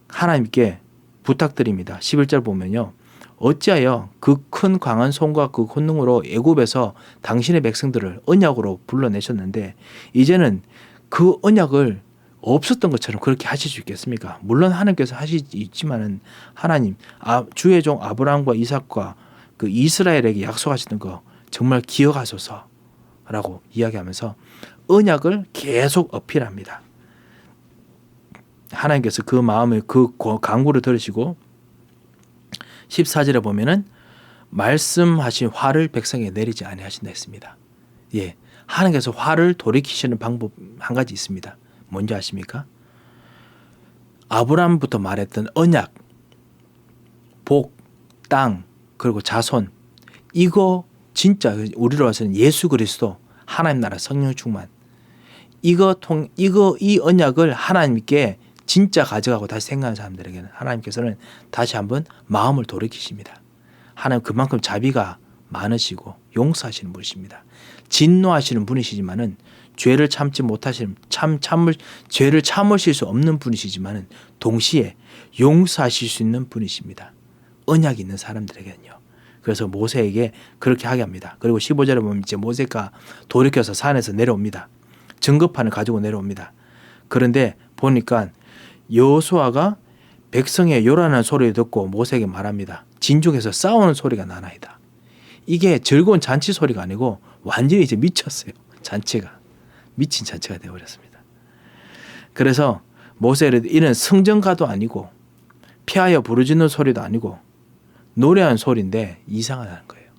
하나님께 부탁드립니다. 11절 보면요. 어찌하여 그 큰 강한 손과 그 권능으로 애굽에서 당신의 백성들을 언약으로 불러내셨는데 이제는 그 언약을 없었던 것처럼 그렇게 하실 수 있겠습니까? 물론 하나님께서 하시지만은 하나님 주의 종 아브라함과 이삭과 그 이스라엘에게 약속하시는 거 정말 기억하소서라고 이야기하면서 언약을 계속 어필합니다. 하나님께서 그 마음을 그 간구를 들으시고 14절에 보면은 말씀하신 화를 백성에게 내리지 아니하신다 했습니다. 예, 하나님께서 화를 돌이키시는 방법 한 가지 있습니다. 뭔지 아십니까? 아브라함부터 말했던 언약, 복, 땅, 그리고 자손 이거 진짜 우리로 봐서는 예수 그리스도 하나님 나라 성령 충만 이 언약을 하나님께 진짜 가져가고 다시 생각하는 사람들에게는 하나님께서는 다시 한번 마음을 돌이키십니다. 하나님 그만큼 자비가 많으시고 용서하시는 분이십니다. 진노하시는 분이시지만은 죄를 참지 못하시는 죄를 참으실 수 없는 분이시지만은 동시에 용서하실 수 있는 분이십니다. 언약이 있는 사람들에게는요. 그래서 모세에게 그렇게 하게 합니다. 그리고 15절에 보면 이제 모세가 돌이켜서 산에서 내려옵니다. 증거판을 가지고 내려옵니다. 그런데 보니까 여호수아가 백성의 요란한 소리를 듣고 모세에게 말합니다. 진중에서 싸우는 소리가 나나이다. 이게 즐거운 잔치 소리가 아니고 완전히 이제 미쳤어요. 잔치가. 미친 잔치가 되어버렸습니다. 그래서 모세는 이는 승전가도 아니고 피하여 부르짖는 소리도 아니고 노래하는 소리인데 이상하다는 거예요.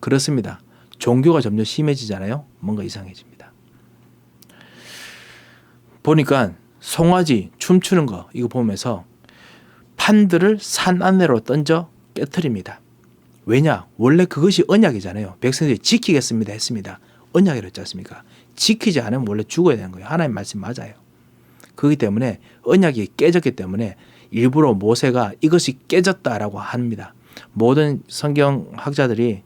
그렇습니다. 종교가 점점 심해지잖아요. 뭔가 이상해집니다. 보니까 송아지 춤추는 거 이거 보면서 판들을 산 안으로 던져 깨트립니다. 왜냐? 원래 그것이 언약이잖아요. 백성들이 지키겠습니다 했습니다. 언약이라고 했지 않습니까? 지키지 않으면 원래 죽어야 되는 거예요. 하나님 말씀 맞아요. 그렇기 때문에 언약이 깨졌기 때문에 일부러 모세가 이것이 깨졌다라고 합니다. 모든 성경학자들이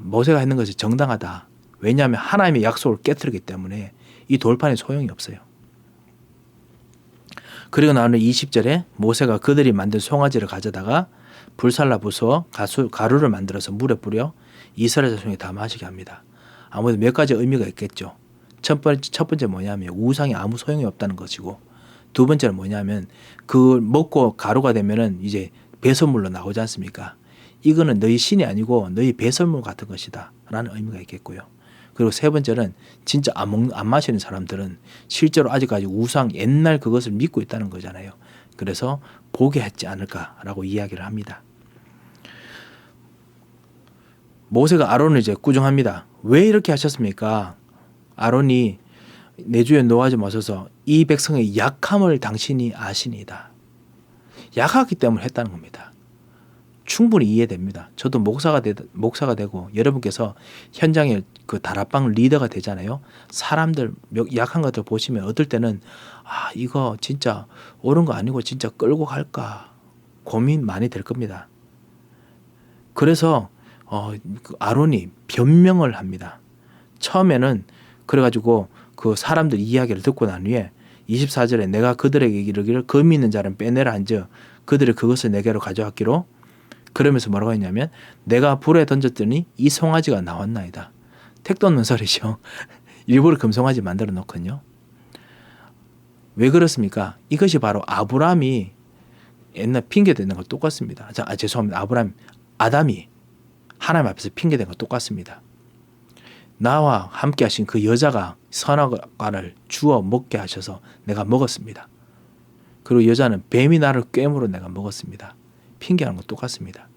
모세가 했는 것이 정당하다. 왜냐하면 하나님의 약속을 깨트리기 때문에 이 돌판에 소용이 없어요. 그리고 나오는 20절에 모세가 그들이 만든 송아지를 가져다가 불살라 부수어 가루를 만들어서 물에 뿌려 이스라엘 자손에게 다 마시게 합니다. 아무래도 몇 가지 의미가 있겠죠. 첫 번째 뭐냐면 우상이 아무 소용이 없다는 것이고 두 번째는 뭐냐면 그 먹고 가루가 되면은 이제 배설물로 나오지 않습니까? 이거는 너희 신이 아니고 너희 배설물 같은 것이다 라는 의미가 있겠고요. 그리고 세 번째는 진짜 안 마시는 사람들은 실제로 아직까지 우상 옛날 그것을 믿고 있다는 거잖아요. 그래서 보게 했지 않을까라고 이야기를 합니다. 모세가 아론을 이제 꾸중합니다. 왜 이렇게 하셨습니까? 아론이 내 주에 노하지 마소서 이 백성의 약함을 당신이 아시니다. 약하기 때문에 했다는 겁니다. 충분히 이해됩니다. 저도 목사가 되고 여러분께서 현장에 그 다락방 리더가 되잖아요. 사람들 약한 것들 보시면 어떨 때는 이거 진짜 옳은 거 아니고 진짜 끌고 갈까 고민 많이 될 겁니다. 그래서 아론이 변명을 합니다. 처음에는 그래가지고 그 사람들 이야기를 듣고 난 후에 24절에 내가 그들에게 이르기를 금이 있는 자는 빼내라 한즉 그들이 그것을 내게로 가져왔기로 그러면서 뭐라고 했냐면 내가 불에 던졌더니 이 송아지가 나왔나이다. 택도 없는 소리죠. 일부러 금송아지 만들어 놓거든요. 왜 그렇습니까? 이것이 바로 아브라함이 옛날 핑계대는 거 똑같습니다. 죄송합니다. 아담이 하나님 앞에서 핑계댄 거 똑같습니다. 나와 함께 하신 그 여자가 선악과를 주워 먹게 하셔서 내가 먹었습니다. 그리고 여자는 뱀이 나를 꿰물어 내가 먹었습니다. 핑계하는 거 똑같습니다.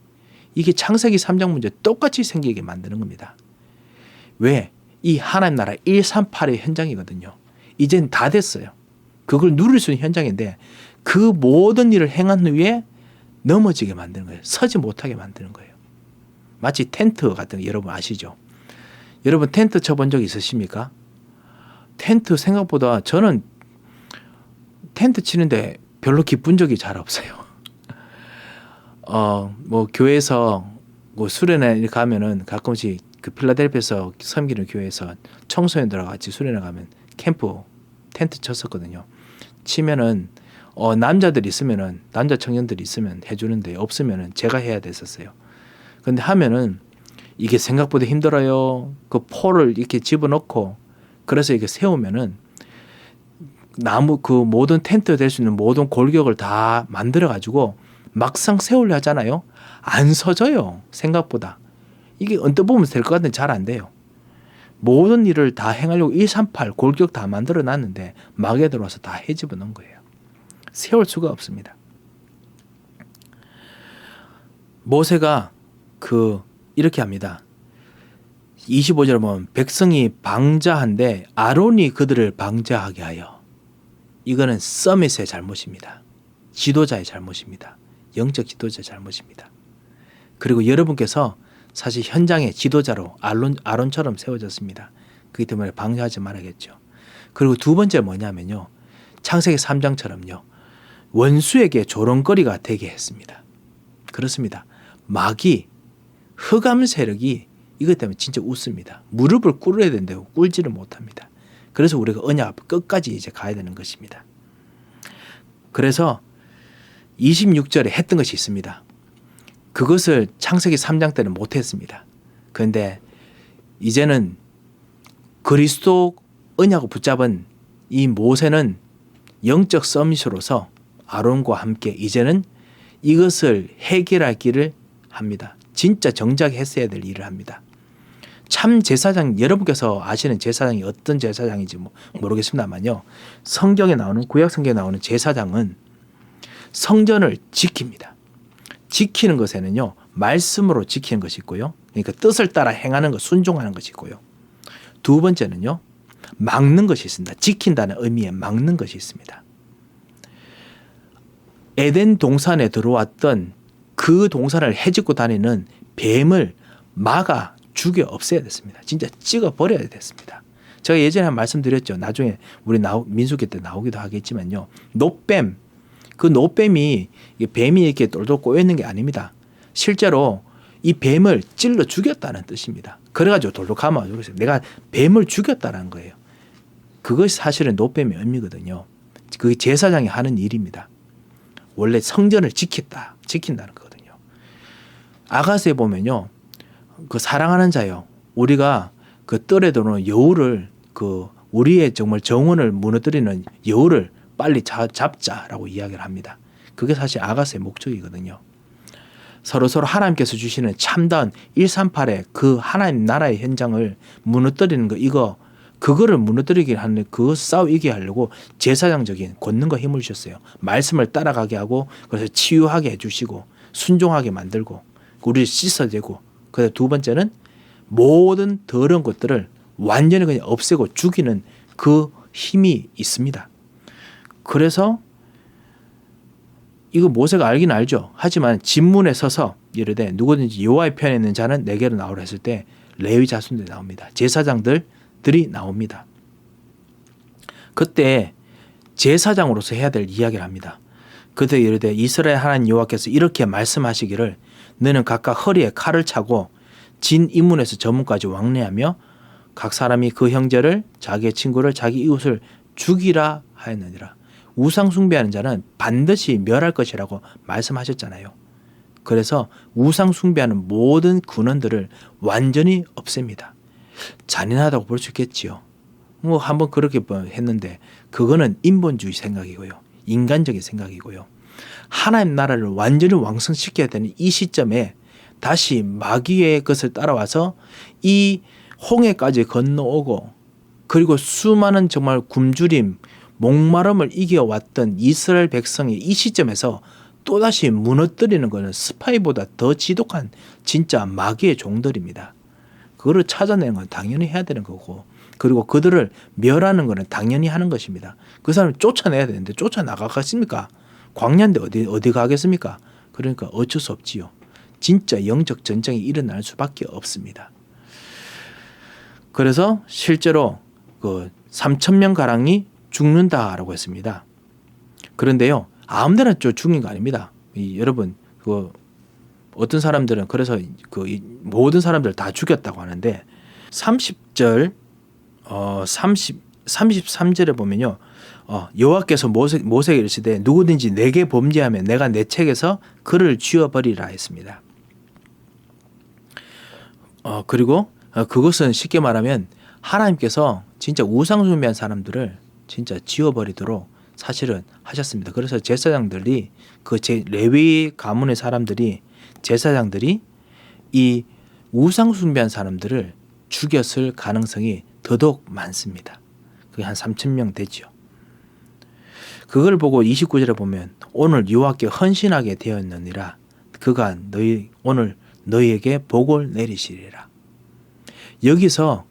이게 창세기 3장 문제 똑같이 생기게 만드는 겁니다. 왜? 이 하나님 나라 138의 현장이거든요. 이젠 다 됐어요. 그걸 누릴 수 있는 현장인데 그 모든 일을 행한 후에 넘어지게 만드는 거예요. 서지 못하게 만드는 거예요. 마치 텐트 같은 거 여러분 아시죠? 여러분 텐트 쳐본 적 있으십니까? 텐트 생각보다 저는 텐트 치는데 별로 기쁜 적이 잘 없어요. 뭐 교회에서 뭐 수련회 이렇게 가면은 가끔씩 그 필라델피아에서 섬기는 교회에서 청소년들하고 같이 수련회 가면 캠프 텐트 쳤었거든요. 치면은 남자들 있으면은 남자 청년들이 있으면 해주는데 없으면은 제가 해야 됐었어요. 근데 하면은 이게 생각보다 힘들어요. 그 포를 이렇게 집어넣고 그래서 이렇게 세우면은 나무 그 모든 텐트 될 수 있는 모든 골격을 다 만들어 가지고 막상 세우려 하잖아요. 안 서져요. 생각보다. 이게 언뜻 보면 될 것 같은데 잘 안 돼요. 모든 일을 다 행하려고 138 골격 다 만들어 놨는데 막에 들어와서 다 헤집어 놓은 거예요. 세울 수가 없습니다. 모세가 이렇게 합니다. 25절에 보면 백성이 방자한데 아론이 그들을 방자하게 하여. 이거는 서밋의 잘못입니다. 지도자의 잘못입니다. 영적 지도자의 잘못입니다. 그리고 여러분께서 사실 현장의 지도자로 아론처럼 세워졌습니다. 그렇기 때문에 방해하지 말아야겠죠. 그리고 두 번째 뭐냐면요. 창세기 3장처럼요. 원수에게 조롱거리가 되게 했습니다. 그렇습니다. 마귀, 흑암 세력이 이것 때문에 진짜 웃습니다. 무릎을 꿇어야 된다고 꿇지를 못합니다. 그래서 우리가 언약 앞에 끝까지 이제 가야 되는 것입니다. 그래서 26절에 했던 것이 있습니다. 그것을 창세기 3장 때는 못했습니다. 그런데 이제는 그리스도 언약을 붙잡은 이 모세는 영적 서밋으로서 아론과 함께 이제는 이것을 해결할 길을 합니다. 진짜 정작 했어야 될 일을 합니다. 참 제사장, 여러분께서 아시는 제사장이 어떤 제사장인지 모르겠습니다만요. 성경에 나오는, 구약 성경에 나오는 제사장은 성전을 지킵니다. 지키는 것에는요, 말씀으로 지키는 것이 있고요. 그러니까 뜻을 따라 행하는 것, 순종하는 것이 있고요. 두 번째는요, 막는 것이 있습니다. 지킨다는 의미에 막는 것이 있습니다. 에덴 동산에 들어왔던 그 동산을 해집고 다니는 뱀을 막아 죽여 없애야 됐습니다. 진짜 찍어 버려야 됐습니다. 제가 예전에 말씀드렸죠. 나중에 우리 민수기 때 나오기도 하겠지만요. 노뱀, 그 노뱀이 뱀이 이렇게 똘똘 꼬여 있는 게 아닙니다. 실제로 이 뱀을 찔러 죽였다는 뜻입니다. 그래가지고 돌돌 감아가지고 그랬어요. 내가 뱀을 죽였다는 거예요. 그것이 사실은 노뱀의 의미거든요. 그게 제사장이 하는 일입니다. 원래 성전을 지킨다는 거거든요. 아가스에 보면요. 그 사랑하는 자요. 우리가 그 뜰에 들어오는 여우를 우리의 정말 정원을 무너뜨리는 여우를 빨리 잡자라고 이야기를 합니다. 그게 사실 아가스의 목적이거든요. 서로 하나님께서 주시는 참다운 138의 그 하나님 나라의 현장을 무너뜨리는 거 그거를 무너뜨리게 하는 그 싸워 이기게 하려고 제사장적인 권능과 힘을 주셨어요. 말씀을 따라가게 하고 그래서 치유하게 해주시고 순종하게 만들고 우리를 씻어내고 그래서 두 번째는 모든 더러운 것들을 완전히 그냥 없애고 죽이는 그 힘이 있습니다. 그래서 이거 모세가 알긴 알죠. 하지만 진문에 서서 이르되 누구든지 여호와의 편에 있는 자는 내게로 나오라 했을 때 레위 자손들이 나옵니다. 제사장들이 나옵니다. 그때 제사장으로서 해야 될 이야기를 합니다. 그때 이르되 이스라엘 하나님 여호와께서 이렇게 말씀하시기를 너는 각각 허리에 칼을 차고 진 이문에서 저문까지 왕래하며 각 사람이 그 형제를 자기의 친구를 자기 이웃을 죽이라 하였느니라. 우상 숭배하는 자는 반드시 멸할 것이라고 말씀하셨잖아요. 그래서 우상 숭배하는 모든 근원들을 완전히 없앱니다. 잔인하다고 볼 수 있겠지요. 뭐 한번 그렇게 했는데 그거는 인본주의 생각이고요. 인간적인 생각이고요. 하나님 나라를 완전히 왕성시켜야 되는 이 시점에 다시 마귀의 것을 따라와서 이 홍해까지 건너오고 그리고 수많은 정말 굶주림, 목마름을 이겨왔던 이스라엘 백성이 이 시점에서 또다시 무너뜨리는 것은 스파이보다 더 지독한 진짜 마귀의 종들입니다. 그거를 찾아내는 건 당연히 해야 되는 거고 그리고 그들을 멸하는 것은 당연히 하는 것입니다. 그 사람을 쫓아내야 되는데 쫓아나가겠습니까? 광야인데 어디 가겠습니까? 그러니까 어쩔 수 없지요. 진짜 영적 전쟁이 일어날 수밖에 없습니다. 그래서 실제로 그 3,000명 가량이 죽는다라고 했습니다. 그런데요, 아무데나 죽는 거 아닙니다. 여러분, 그 어떤 사람들은 그래서 모든 사람들 다 죽였다고 하는데 30절, 33절에 보면요, 여호와께서 모세에게 이르시되 누구든지 내게 범죄하면 내가 내 책에서 그를 쥐어버리라 했습니다. 그리고 그것은 쉽게 말하면 하나님께서 진짜 우상 숭배한 사람들을 진짜 지워버리도록 사실은 하셨습니다. 그래서 제사장들이 레위 가문의 사람들이 제사장들이 이 우상 숭배한 사람들을 죽였을 가능성이 더더욱 많습니다. 그게 한 3,000명 되죠. 그걸 보고 29절에 보면 오늘 여호와께 헌신하게 되었느니라 그가 오늘 너희에게 복을 내리시리라. 여기서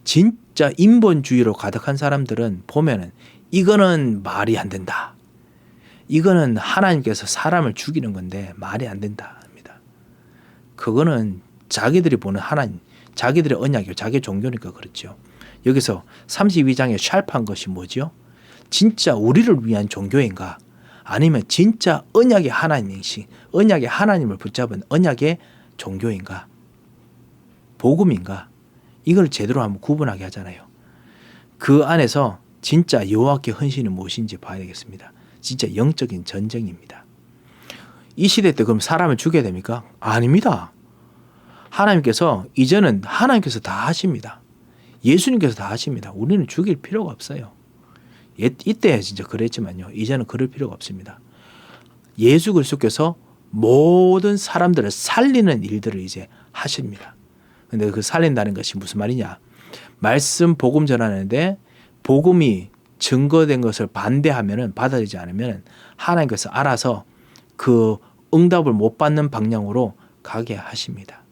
진짜 인본주의로 가득한 사람들은 보면은 이거는 말이 안 된다. 이거는 하나님께서 사람을 죽이는 건데 말이 안 된다 합니다. 그거는 자기들이 보는 하나님, 자기들의 언약이고 자기 종교니까 그렇죠. 여기서 32장에 샬프한 것이 뭐죠? 진짜 우리를 위한 종교인가? 아니면 진짜 언약의 하나님이신, 언약의 하나님을 붙잡은 언약의 종교인가? 복음인가? 이걸 제대로 한번 구분하게 하잖아요. 그 안에서 진짜 여호와께 헌신이 무엇인지 봐야 되겠습니다. 진짜 영적인 전쟁입니다. 이 시대 때 그럼 사람을 죽여야 됩니까? 아닙니다. 하나님께서 이제는 하나님께서 다 하십니다. 예수님께서 다 하십니다. 우리는 죽일 필요가 없어요. 이때 진짜 그랬지만요. 이제는 그럴 필요가 없습니다. 예수 그리스도께서 모든 사람들을 살리는 일들을 이제 하십니다. 근데 그 살린다는 것이 무슨 말이냐? 말씀 복음 전하는데 복음이 증거된 것을 반대하면은 받아들이지 않으면 하나님께서 알아서 그 응답을 못 받는 방향으로 가게 하십니다.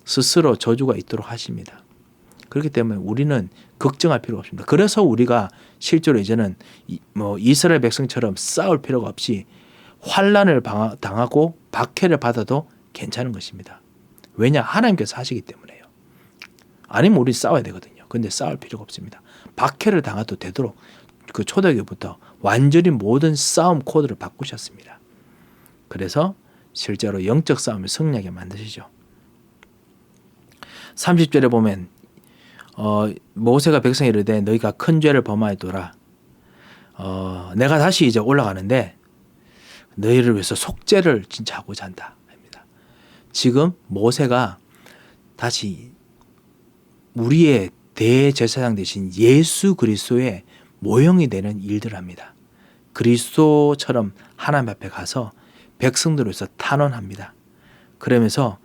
스스로 저주가 있도록 하십니다. 그렇기 때문에 우리는 걱정할 필요가 없습니다. 그래서 우리가 실제로 이제는 이스라엘 백성처럼 싸울 필요가 없이 환난을 당하고 박해를 받아도 괜찮은 것입니다. 왜냐? 하나님께서 하시기 때문에요. 아니면 우리 싸워야 되거든요. 근데 싸울 필요가 없습니다. 박해를 당해도 되도록 그 초대교부터 완전히 모든 싸움 코드를 바꾸셨습니다. 그래서 실제로 영적 싸움을 승리하게 만드시죠. 30절에 보면 모세가 백성에 이르되 너희가 큰 죄를 범하였도다. 내가 다시 이제 올라가는데 너희를 위해서 속죄를 진짜 하고자 한다. 합니다. 지금 모세가 다시 우리의 대제사장 되신 예수 그리스도의 모형이 되는 일들을 합니다. 그리스도처럼 하나님 앞에 가서 백성들을 위해서 탄원합니다. 그러면서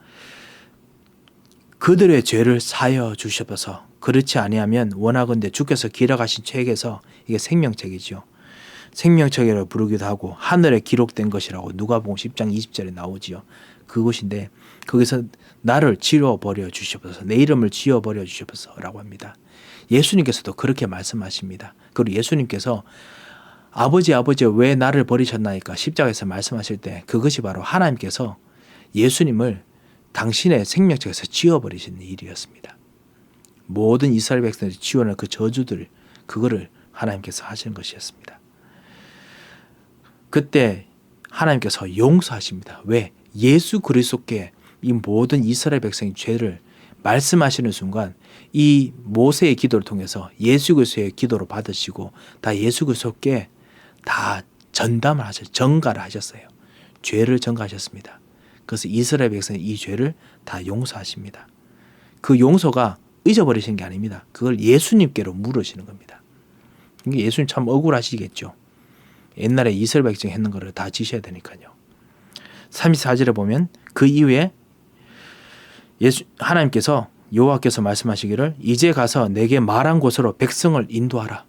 그들의 죄를 사여 주시옵소서. 그렇지 아니하면 원하건대 주께서 기록하신 책에서, 이게 생명책이죠. 생명책이라고 부르기도 하고 하늘에 기록된 것이라고 누가복음 10장 20절에 나오지요. 그것인데 거기서 나를 지워버려 주시옵소서, 내 이름을 지워버려 주시옵소서라고 합니다. 예수님께서도 그렇게 말씀하십니다. 그리고 예수님께서 아버지 왜 나를 버리셨나이까 십자가에서 말씀하실 때 그것이 바로 하나님께서 예수님을 당신의 생명책에서 지워버리시는 일이었습니다. 모든 이스라엘 백성들이 지원할 그 저주들, 그거를 하나님께서 하시는 것이었습니다. 그때 하나님께서 용서하십니다. 왜? 예수 그리스도께 이 모든 이스라엘 백성의 죄를 말씀하시는 순간 이 모세의 기도를 통해서 예수 그리스도의 기도로 받으시고 다 예수 그리스도께 다 전담을 하셨어요. 전가를 하셨어요. 죄를 전가하셨습니다. 그래서 이스라엘 백성이 이 죄를 다 용서하십니다. 그 용서가 잊어버리신 게 아닙니다. 그걸 예수님께로 물으시는 겁니다. 이게 예수님 참 억울하시겠죠. 옛날에 이스라엘 백성이 했는 거를 다 지셔야 되니까요. 34절에 보면 그 이후에 하나님께서 여호와께서 말씀하시기를 이제 가서 내게 말한 곳으로 백성을 인도하라.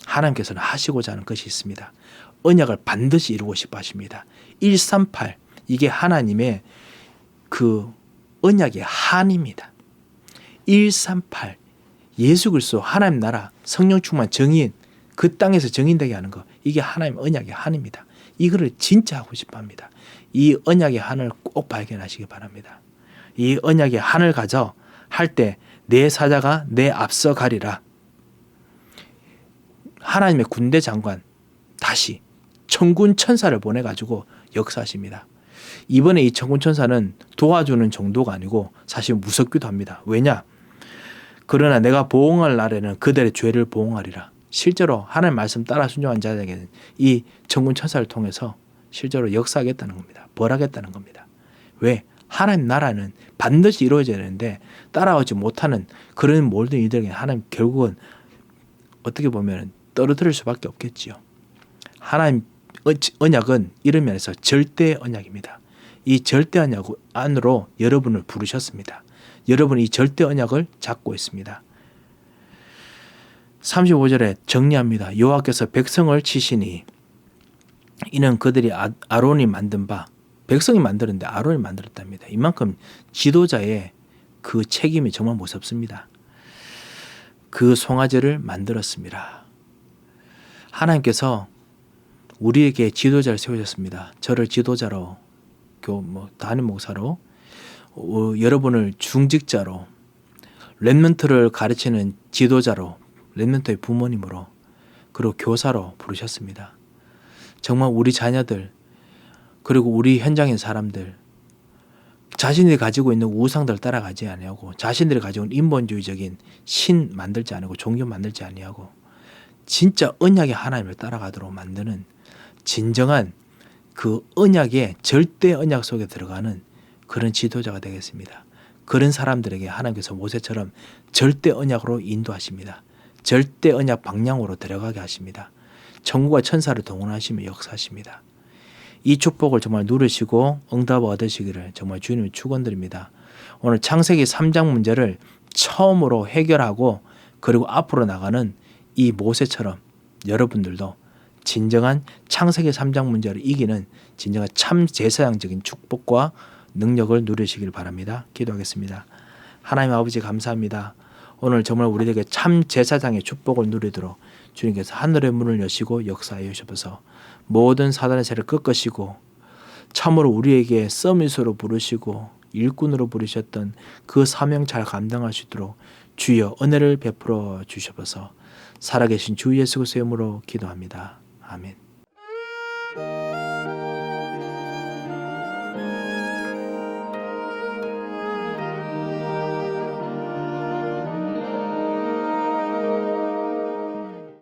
하나님께서는 하시고자 하는 것이 있습니다. 언약을 반드시 이루고 싶어 하십니다. 138 이게 하나님의 그 언약의 한입니다. 138 예수 그리스도 하나님 나라 성령 충만 정의인 그 땅에서 정인되게 하는 것 이게 하나님 언약의 한입니다. 이거를 진짜 하고 싶어 합니다. 이 언약의 한을 꼭 발견하시기 바랍니다. 이 언약의 한을 가져 할 때 내 사자가 내 앞서 가리라. 하나님의 군대 장관 다시 천군 천사를 보내가지고 역사하십니다. 이번에 이 천군 천사는 도와주는 정도가 아니고 사실 무섭기도 합니다. 왜냐? 그러나 내가 보응할 날에는 그들의 죄를 보응하리라. 실제로 하나님 말씀 따라 순종한 자에게는 이 천군 천사를 통해서 실제로 역사하겠다는 겁니다. 벌하겠다는 겁니다. 왜? 하나님 나라는 반드시 이루어져야 되는데 따라오지 못하는 그런 모든 이들에게 하나님 결국은 어떻게 보면 떨어뜨릴 수밖에 없겠지요. 하나님 언약은 이런 면에서 절대 언약입니다. 이 절대 언약 안으로 여러분을 부르셨습니다. 여러분이 이 절대 언약을 잡고 있습니다. 35절에 정리합니다. 여호와께서 백성을 치시니 이는 그들이 아론이 만든 바 백성이 만들었는데 아론이 만들었답니다. 이만큼 지도자의 그 책임이 정말 무섭습니다. 그 송아지를 만들었습니다. 하나님께서 우리에게 지도자를 세우셨습니다. 저를 지도자로 담임 목사로 여러분을 중직자로 렘넌트를 가르치는 지도자로 렘넌트의 부모님으로 그리고 교사로 부르셨습니다. 정말 우리 자녀들 그리고 우리 현장의 사람들 자신들이 가지고 있는 우상들을 따라가지 아니하고 자신들이 가지고 있는 인본주의적인 신 만들지 않고 종교 만들지 아니하고 진짜 언약의 하나님을 따라가도록 만드는 진정한 그 언약의 절대 언약 속에 들어가는 그런 지도자가 되겠습니다. 그런 사람들에게 하나님께서 모세처럼 절대 언약으로 인도하십니다. 절대 언약 방향으로 들어가게 하십니다. 천국과 천사를 동원하시며 역사하십니다. 이 축복을 정말 누리시고 응답을 얻으시기를 정말 주님의 축원드립니다. 오늘 창세기 3장 문제를 처음으로 해결하고 그리고 앞으로 나가는 이 모세처럼 여러분들도 진정한 창세기 3장 문제를 이기는 진정한 참 제사장적인 축복과 능력을 누리시길 바랍니다. 기도하겠습니다. 하나님 아버지 감사합니다. 오늘 정말 우리에게 참 제사장의 축복을 누리도록 주님께서 하늘의 문을 여시고 역사하여 주셔서 모든 사단의 세를 꺾으시고 참으로 우리에게 서밋으로 부르시고 일꾼으로 부르셨던 그 사명 잘 감당할 수 있도록 주여 은혜를 베풀어 주셔서 살아계신 주 예수 그리스도의 이름으로 기도합니다. 아멘.